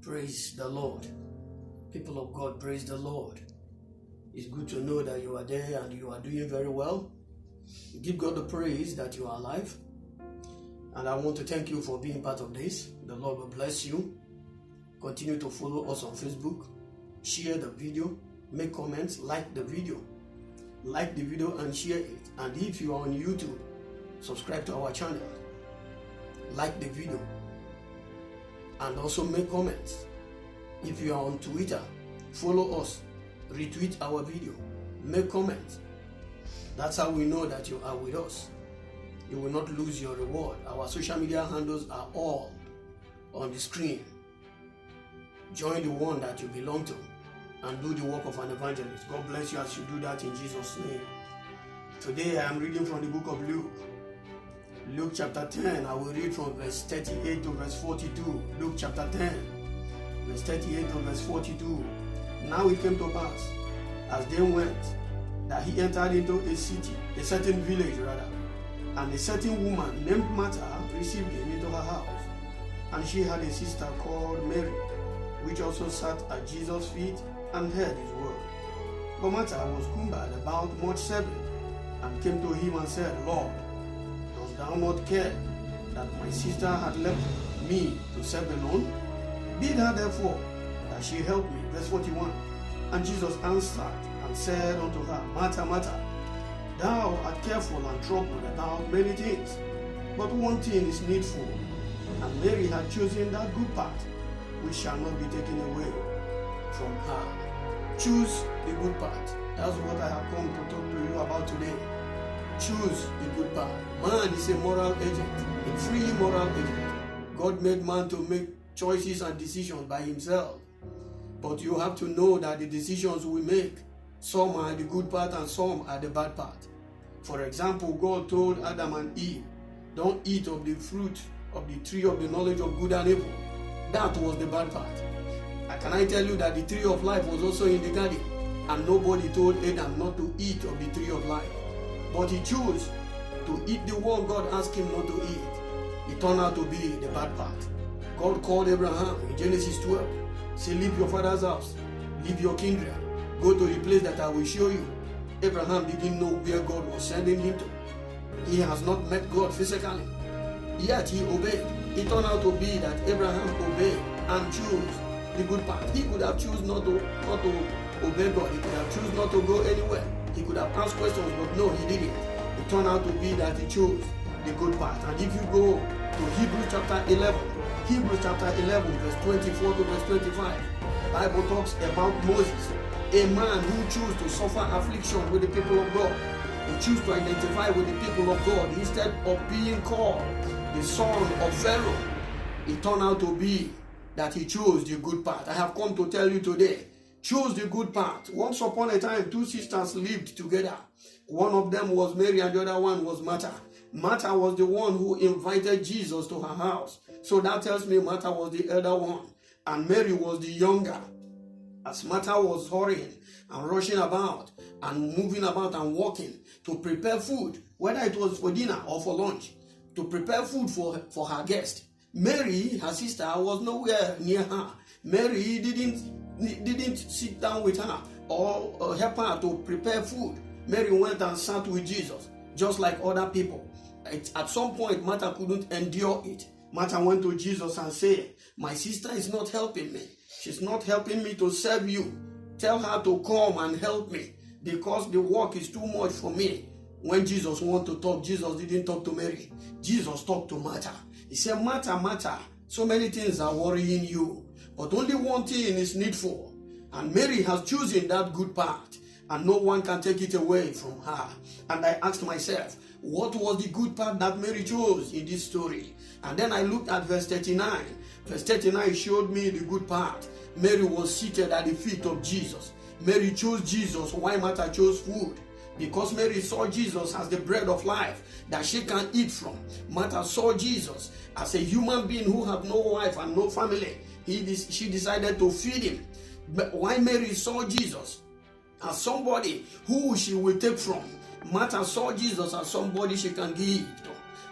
Praise the Lord. People of God, praise the Lord. It's good to know that you are there and you are doing very well. Give God the praise that you are alive. And I want to thank you for being part of this. The Lord will bless you. Continue to follow us on Facebook. Share the video. Make comments. Like the video. Like the video and share it. And if you are on YouTube, subscribe to our channel. Like the video. And also make comments. If you are on Twitter, follow us. Retweet our video. Make comments. That's how we know that you are with us. You will not lose your reward. Our social media handles are all on the screen. Join the one that you belong to and do the work of an evangelist. God bless you as you do that in Jesus' name. Today I am reading from the book of Luke. Luke chapter 10. I will read from verse 38 to verse 42. Luke chapter 10, verse 38 to verse 42. Now it came to pass, as they went, that he entered into a city, a certain village rather, and a certain woman named Martha received him into her house. And she had a sister called Mary, which also sat at Jesus' feet and heard his word. But Martha was cumbered about much serving, and came to him and said, Lord, dost thou not care that my sister had left me to serve alone? Bid her therefore that she help me. Verse 41. And Jesus answered and said unto her, Martha, Martha, thou art careful and troubled about many things, but one thing is needful. And Mary had chosen that good part, which shall not be taken away from her. Choose the good part. That's what I have come to talk to you about today. Choose the good part. Man is a moral agent, a free moral agent. God made man to make choices and decisions by himself. But you have to know that the decisions we make, some are the good part and some are the bad part. For example, God told Adam and Eve, don't eat of the fruit of the tree of the knowledge of good and evil. That was the bad part. Can I tell you that the tree of life was also in the garden, and nobody told Adam not to eat of the tree of life. But he chose to eat the one God asked him not to eat. It turned out to be the bad part. God called Abraham in Genesis 12. Say, leave your father's house, leave your kindred, go to the place that I will show you. Abraham didn't know where God was sending him to. He has not met God physically, yet he obeyed. It turned out to be that Abraham obeyed and chose the good part. He could have chosen not to obey God. He could have chosen not to go anywhere. He could have asked questions, but no, he didn't. It turned out to be that he chose the good part. And if you go to Hebrews chapter 11, Hebrews chapter 11, verse 24 to verse 25, the Bible talks about Moses, a man who chose to suffer affliction with the people of God. He chose to identify with the people of God instead of being called the son of Pharaoh. It turned out to be that he chose the good part. I have come to tell you today, choose the good part. Once upon a time, two sisters lived together. One of them was Mary and the other one was Martha. Martha was the one who invited Jesus to her house. So that tells me Martha was the elder one and Mary was the younger. As Martha was hurrying and rushing about and moving about and walking to prepare food, whether it was for dinner or for lunch, to prepare food for her guest, Mary, her sister, was nowhere near her. Mary didn't sit down with her or help her to prepare food. Mary went and sat with Jesus, just like other people. At some point, Martha couldn't endure it. Martha went to Jesus and said, my sister is not helping me. She's not helping me to serve you. Tell her to come and help me because the work is too much for me. When Jesus wanted to talk, Jesus didn't talk to Mary. Jesus talked to Martha. He said, Martha, Martha, so many things are worrying you, but only one thing is needful. And Mary has chosen that good part, and no one can take it away from her. And I asked myself, what was the good part that Mary chose in this story? And then I looked at verse 39. Verse 39 showed me the good part. Mary was seated at the feet of Jesus. Mary chose Jesus. Why Martha chose food? Because Mary saw Jesus as the bread of life that she can eat from. Martha saw Jesus as a human being who had no wife and no family. She decided to feed him. But why Mary saw Jesus as somebody who she will take from. Martha saw Jesus as somebody she can give to.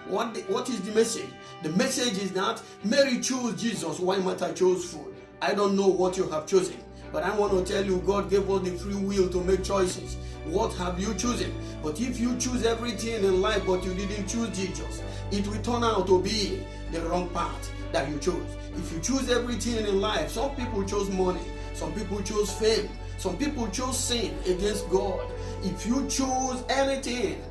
What is the message? The message is that Mary chose Jesus while Martha chose food. I don't know what you have chosen, but I want to tell you, God gave us the free will to make choices. What have you chosen? But if you choose everything in life but you didn't choose Jesus, it will turn out to be the wrong path that you chose. If you choose everything in life, some people chose money, some people chose fame, some people chose sin against God. If you choose anything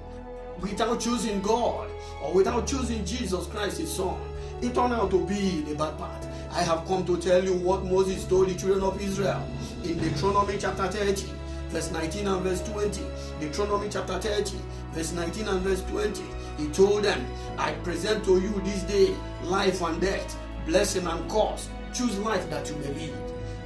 without choosing God or without choosing Jesus Christ, His Son, it turned out to be the bad path. I have come to tell you what Moses told the children of Israel in Deuteronomy chapter 30, verse 19 and verse 20. Deuteronomy chapter 30, verse 19 and verse 20. He told them, I present to you this day life and death, blessing and curse. Choose life that you may live.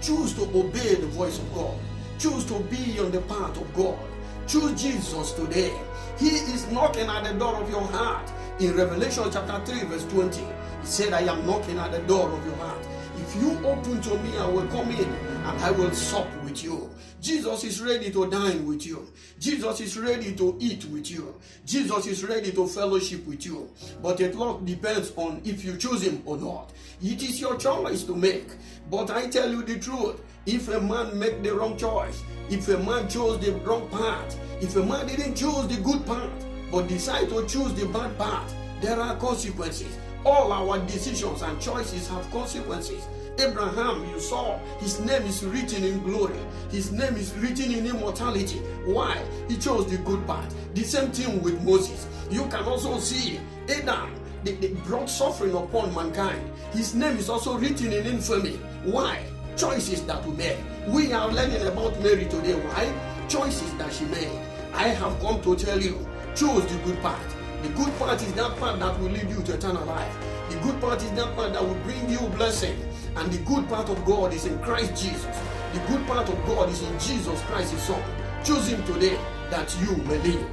Choose to obey the voice of God. Choose to be on the path of God. Choose Jesus today. He is knocking at the door of your heart. In Revelation chapter 3, verse 20, He said, I am knocking at the door of your heart. If you open to me, I will come in and I will sup with you. Jesus is ready to dine with you. Jesus is ready to eat with you. Jesus is ready to fellowship with you. But it all depends on if you choose Him or not. It is your choice to make. But I tell you the truth, if a man make the wrong choice, if a man chose the wrong path, if a man didn't choose the good path, but decide to choose the bad path, there are consequences. All our decisions and choices have consequences. Abraham, you saw, his name is written in glory. His name is written in immortality. Why? He chose the good path. The same thing with Moses. You can also see Adam, they brought suffering upon mankind. His name is also written in infamy. Why? Choices that we made. We are learning about Mary today. Why? Choices that she made. I have come to tell you, choose the good path. The good part is that part that will lead you to eternal life. The good part is that part that will bring you blessing. And the good part of God is in Christ Jesus. The good part of God is in Jesus Christ, His Son. Choose Him today that you may live.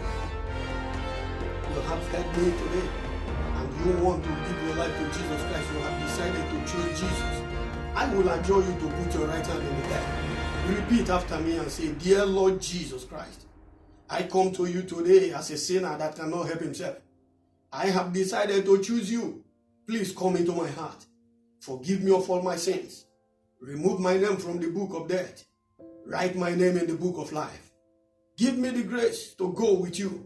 You have heard me today and you want to give your life to Jesus Christ. You have decided to choose Jesus. I will adjure you to put your right hand in the air. Repeat after me and say, Dear Lord Jesus Christ, I come to you today as a sinner that cannot help himself. I have decided to choose you. Please come into my heart. Forgive me of all my sins. Remove my name from the book of death. Write my name in the book of life. Give me the grace to go with you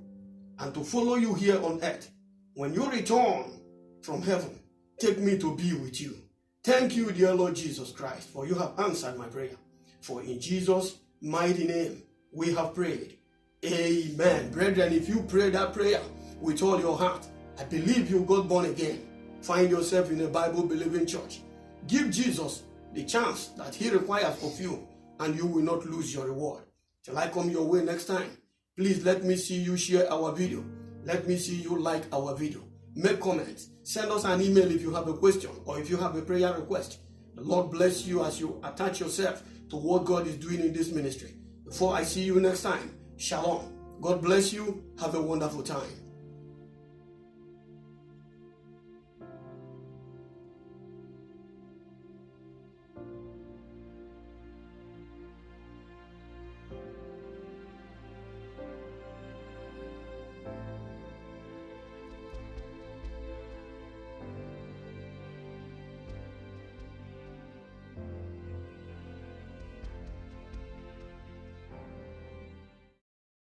and to follow you here on earth. When you return from heaven, take me to be with you. Thank you, dear Lord Jesus Christ, for you have answered my prayer. For in Jesus' mighty name we have prayed. Amen. Brethren, if you pray that prayer with all your heart, I believe you got born again. Find yourself in a Bible-believing church. Give Jesus the chance that He requires of you, and you will not lose your reward. Till I come your way next time, please let me see you share our video. Let me see you like our video. Make comments. Send us an email if you have a question or if you have a prayer request. The Lord bless you as you attach yourself to what God is doing in this ministry. Before I see you next time, shalom. God bless you. Have a wonderful time.